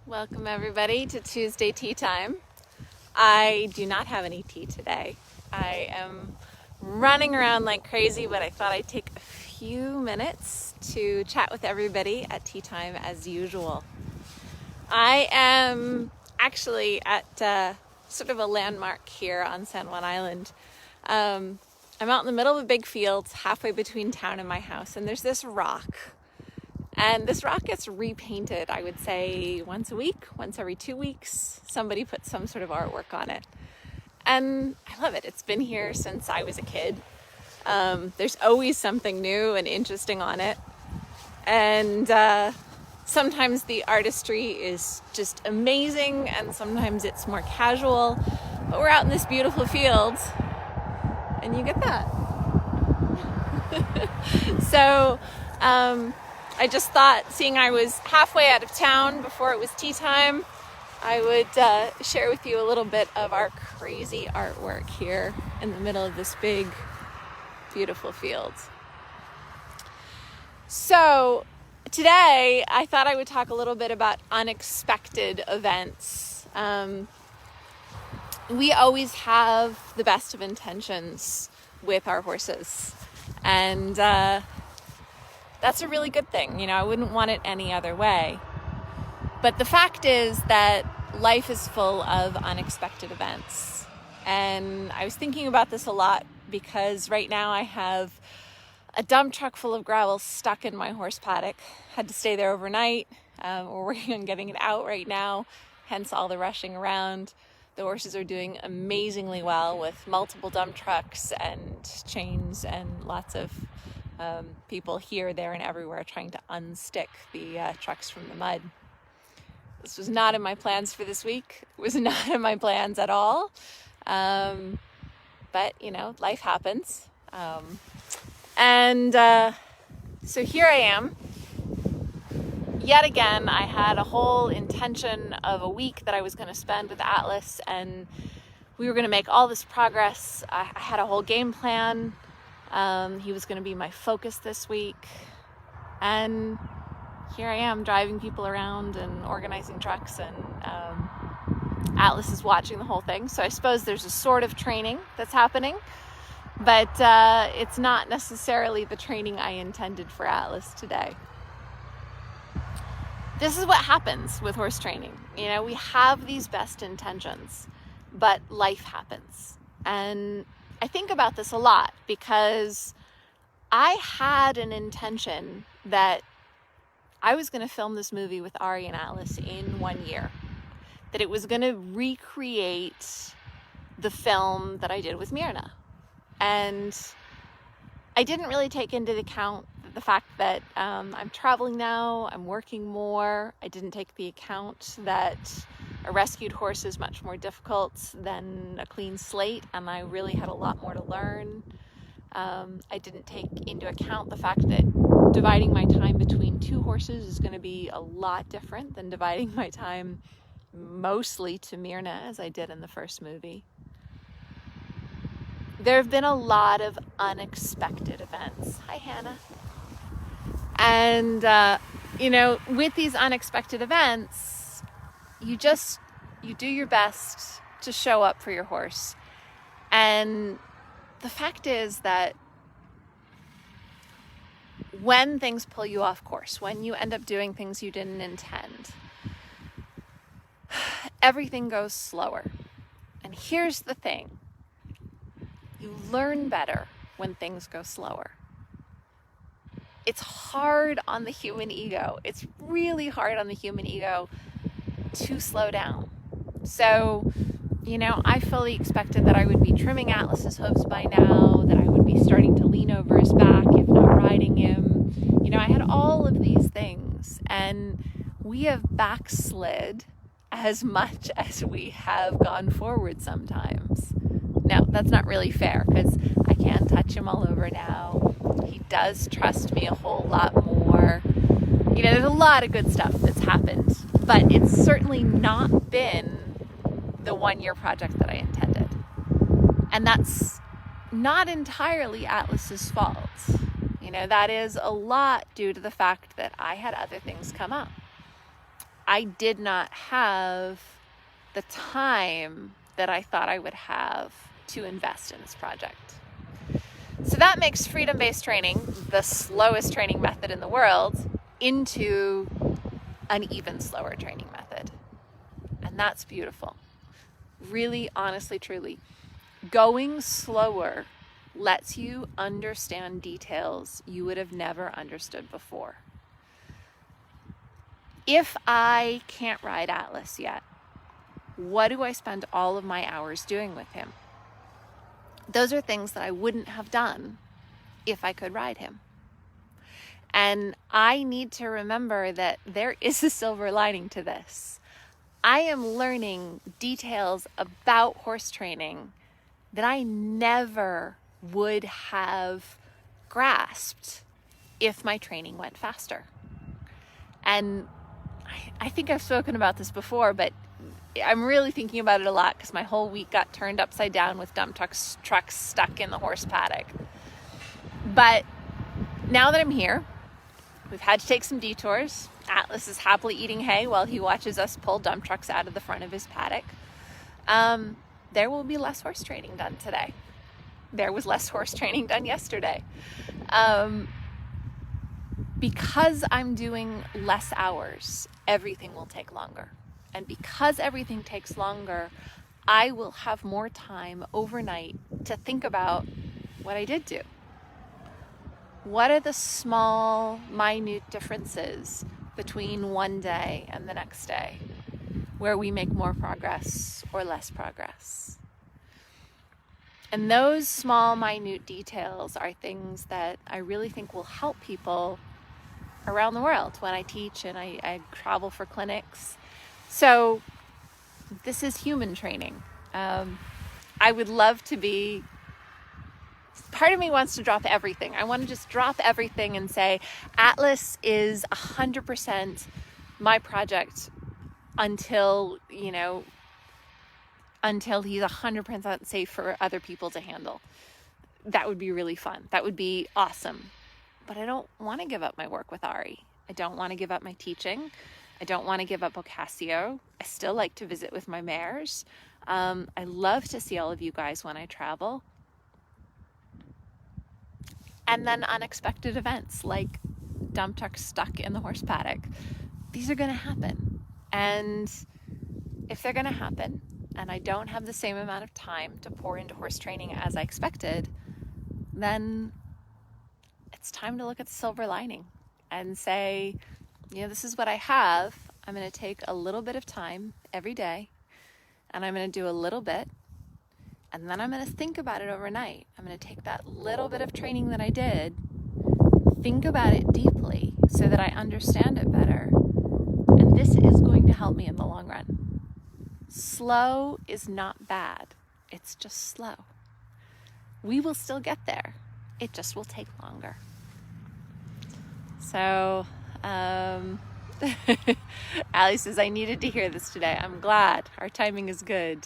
Welcome everybody to Tuesday Tea Time. I do not have any tea today. I am running around like crazy, but I thought I'd take a few minutes to chat with everybody at tea time as usual. I am actually at sort of a landmark here on San Juan Island. I'm out in the middle of a big field halfway between town and my house, and there's this rock. And this rock gets repainted, I would say, once a week, once every 2 weeks. Somebody puts some sort of artwork on it. And I love it. It's been here since I was a kid. There's always something new and interesting on it. And sometimes the artistry is just amazing, and sometimes it's more casual. But we're out in this beautiful field, and you get that. So, I just thought, seeing I was halfway out of town before it was tea time, I would share with you a little bit of our crazy artwork here in the middle of this big, beautiful field. So today, I thought I would talk a little bit about unexpected events. We always have the best of intentions with our horses, and that's a really good thing. You know, I wouldn't want it any other way. But the fact is that life is full of unexpected events. And I was thinking about this a lot because right now I have a dump truck full of gravel stuck in my horse paddock. Had to stay there overnight. We're working on getting it out right now, hence all the rushing around. The horses are doing amazingly well with multiple dump trucks and chains and lots of people here, there, and everywhere trying to unstick the trucks from the mud. This was not in my plans for this week. It was not in my plans at all. But, you know, life happens. So here I am. Yet again, I had a whole intention of a week that I was going to spend with Atlas, and we were going to make all this progress. I had a whole game plan. He was going to be my focus this week, and here I am driving people around and organizing trucks, and Atlas is watching the whole thing. So I suppose there's a sort of training that's happening, but it's not necessarily the training I intended for Atlas today. This is what happens with horse training. You know, we have these best intentions, but life happens. And I think about this a lot because I had an intention that I was going to film this movie with Ari and Atlas in 1 year. That it was going to recreate the film that I did with Myrna. And I didn't really take into account the fact that I'm traveling now, I'm working more. I didn't take the account that a rescued horse is much more difficult than a clean slate, and I really had a lot more to learn. I didn't take into account the fact that dividing my time between two horses is going to be a lot different than dividing my time mostly to Myrna as I did in the first movie. There have been a lot of unexpected events. Hi, Hannah. And, you know, with these unexpected events, you do your best to show up for your horse. And the fact is that when things pull you off course, when you end up doing things you didn't intend, everything goes slower. And here's the thing. You learn better when things go slower. It's hard on the human ego. It's really hard on the human ego to slow down. So, you know, I fully expected that I would be trimming Atlas's hooves by now, that I would be starting to lean over his back, if not riding him. You know, I had all of these things, and we have backslid as much as we have gone forward sometimes. Now, that's not really fair because I can touch him all over now. He does trust me a whole lot more. You know, there's a lot of good stuff that's happened, but it's certainly not been the 1 year project that I intended. And that's not entirely Atlas's fault. You know, that is a lot due to the fact that I had other things come up. I did not have the time that I thought I would have to invest in this project. So that makes freedom-based training, the slowest training method in the world, into an even slower training method. And that's beautiful. Really, honestly, truly. Going slower lets you understand details you would have never understood before. If I can't ride Atlas yet, what do I spend all of my hours doing with him? Those are things that I wouldn't have done if I could ride him. And I need to remember that there is a silver lining to this. I am learning details about horse training that I never would have grasped if my training went faster. And I think I've spoken about this before, but I'm really thinking about it a lot because my whole week got turned upside down with dump trucks stuck in the horse paddock. But now that I'm here, we've had to take some detours. Atlas is happily eating hay while he watches us pull dump trucks out of the front of his paddock. There will be less horse training done today. There was less horse training done yesterday. Because I'm doing less hours, everything will take longer. And because everything takes longer, I will have more time overnight to think about what I did do. What are the small, minute differences between one day and the next day where we make more progress or less progress? And those small, minute details are things that I really think will help people around the world when I teach and I travel for clinics. So this is human training. I would love to be, part of me wants to drop everything. I want to just drop everything and say, Atlas is 100% my project until he's 100% safe for other people to handle. That would be really fun. That would be awesome. But I don't want to give up my work with Ari. I don't want to give up my teaching. I don't want to give up Ocasio. I still like to visit with my mares. I love to see all of you guys when I travel. And then unexpected events like dump trucks stuck in the horse paddock. These are going to happen. And if they're going to happen, and I don't have the same amount of time to pour into horse training as I expected, then it's time to look at the silver lining and say, this is what I have. I'm going to take a little bit of time every day, and I'm going to do a little bit, and then I'm going to think about it overnight. I'm going to take that little bit of training that I did, think about it deeply so that I understand it better, and this is going to help me in the long run. Slow is not bad. It's just slow. We will still get there. It just will take longer. So, Allie says, I needed to hear this today. I'm glad. Our timing is good.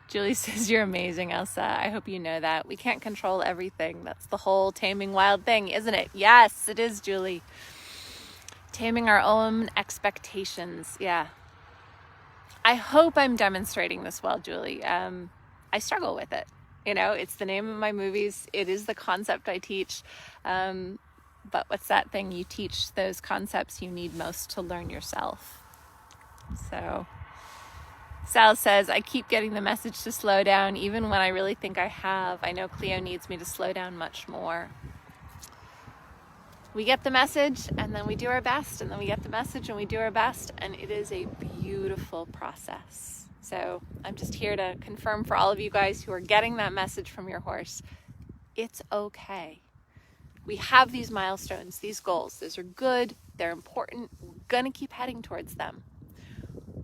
Julie says, you're amazing, Elsa. I hope you know that. We can't control everything. That's the whole taming wild thing, isn't it? Yes, it is, Julie. Taming our own expectations. Yeah. I hope I'm demonstrating this well, Julie. I struggle with it. It's the name of my movies. It is the concept I teach. But what's that thing? You teach those concepts you need most to learn yourself. So Sal says, I keep getting the message to slow down, even when I really think I have. I know Cleo needs me to slow down much more. We get the message, and then we do our best, and then we get the message, and we do our best, and it is a beautiful process. So I'm just here to confirm for all of you guys who are getting that message from your horse, it's okay. We have these milestones, these goals. Those are good. They're important. We're going to keep heading towards them.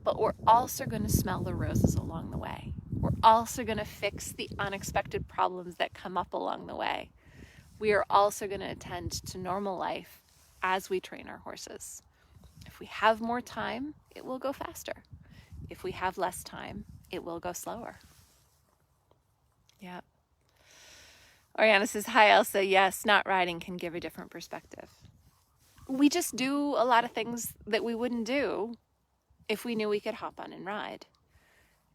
But we're also going to smell the roses along the way. We're also going to fix the unexpected problems that come up along the way. We are also going to attend to normal life as we train our horses. If we have more time, it will go faster. If we have less time, it will go slower. Yeah. Oriana says, hi, Elsa. Yes, not riding can give a different perspective. we just do a lot of things that we wouldn't do if we knew we could hop on and ride.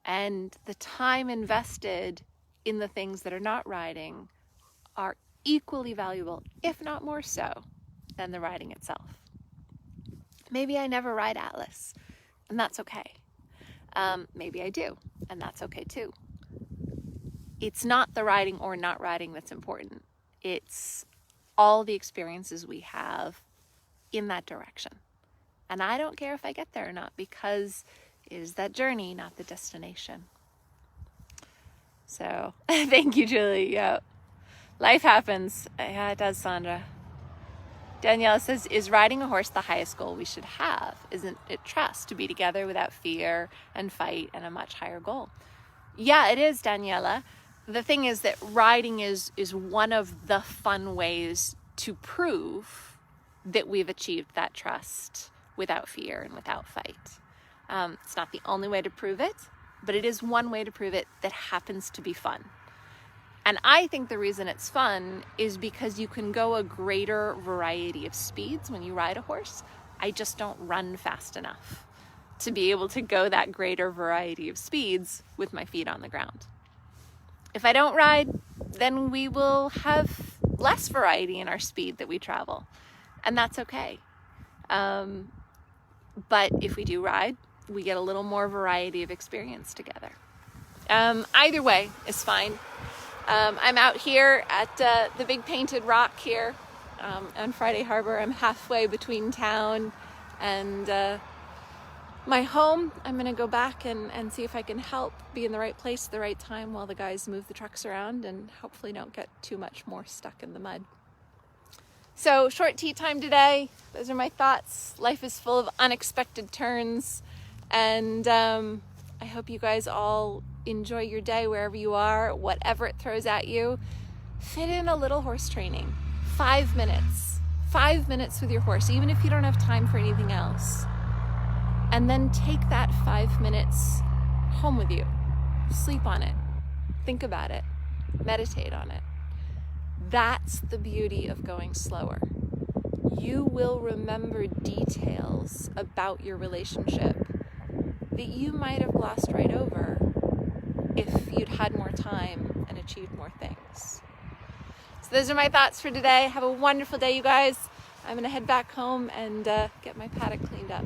And the time invested in the things that are not riding are equally valuable, if not more so, than the riding itself. Maybe I never ride Atlas, and that's okay. Maybe I do, and that's okay too. It's not the riding or not riding that's important. It's all the experiences we have in that direction. And I don't care if I get there or not, because it is that journey, not the destination. So, thank you, Julie. Yeah. Life happens. Yeah, it does, Sandra. Danielle says, is riding a horse the highest goal we should have? Isn't it trust, to be together without fear and fight, and a much higher goal? Yeah, it is, Daniela. The thing is that riding is one of the fun ways to prove that we've achieved that trust without fear and without fight. It's not the only way to prove it, but it is one way to prove it that happens to be fun. And I think the reason it's fun is because you can go a greater variety of speeds when you ride a horse. I just don't run fast enough to be able to go that greater variety of speeds with my feet on the ground. If I don't ride, then we will have less variety in our speed that we travel, and that's okay. But if we do ride, we get a little more variety of experience together. Either way is fine. I'm out here at the big painted rock here on Friday Harbor. I'm halfway between town and my home. I'm going to go back and see if I can help be in the right place at the right time while the guys move the trucks around and hopefully don't get too much more stuck in the mud. So, short tea time today. Those are my thoughts. Life is full of unexpected turns, and I hope you guys all enjoy your day wherever you are, whatever it throws at you. Fit in a little horse training. 5 minutes. 5 minutes with your horse, even if you don't have time for anything else. And then take that 5 minutes home with you. Sleep on it. Think about it. Meditate on it. That's the beauty of going slower. You will remember details about your relationship that you might have glossed right over if you'd had more time and achieved more things. So those are my thoughts for today. Have a wonderful day, you guys. I'm going to head back home and get my paddock cleaned up.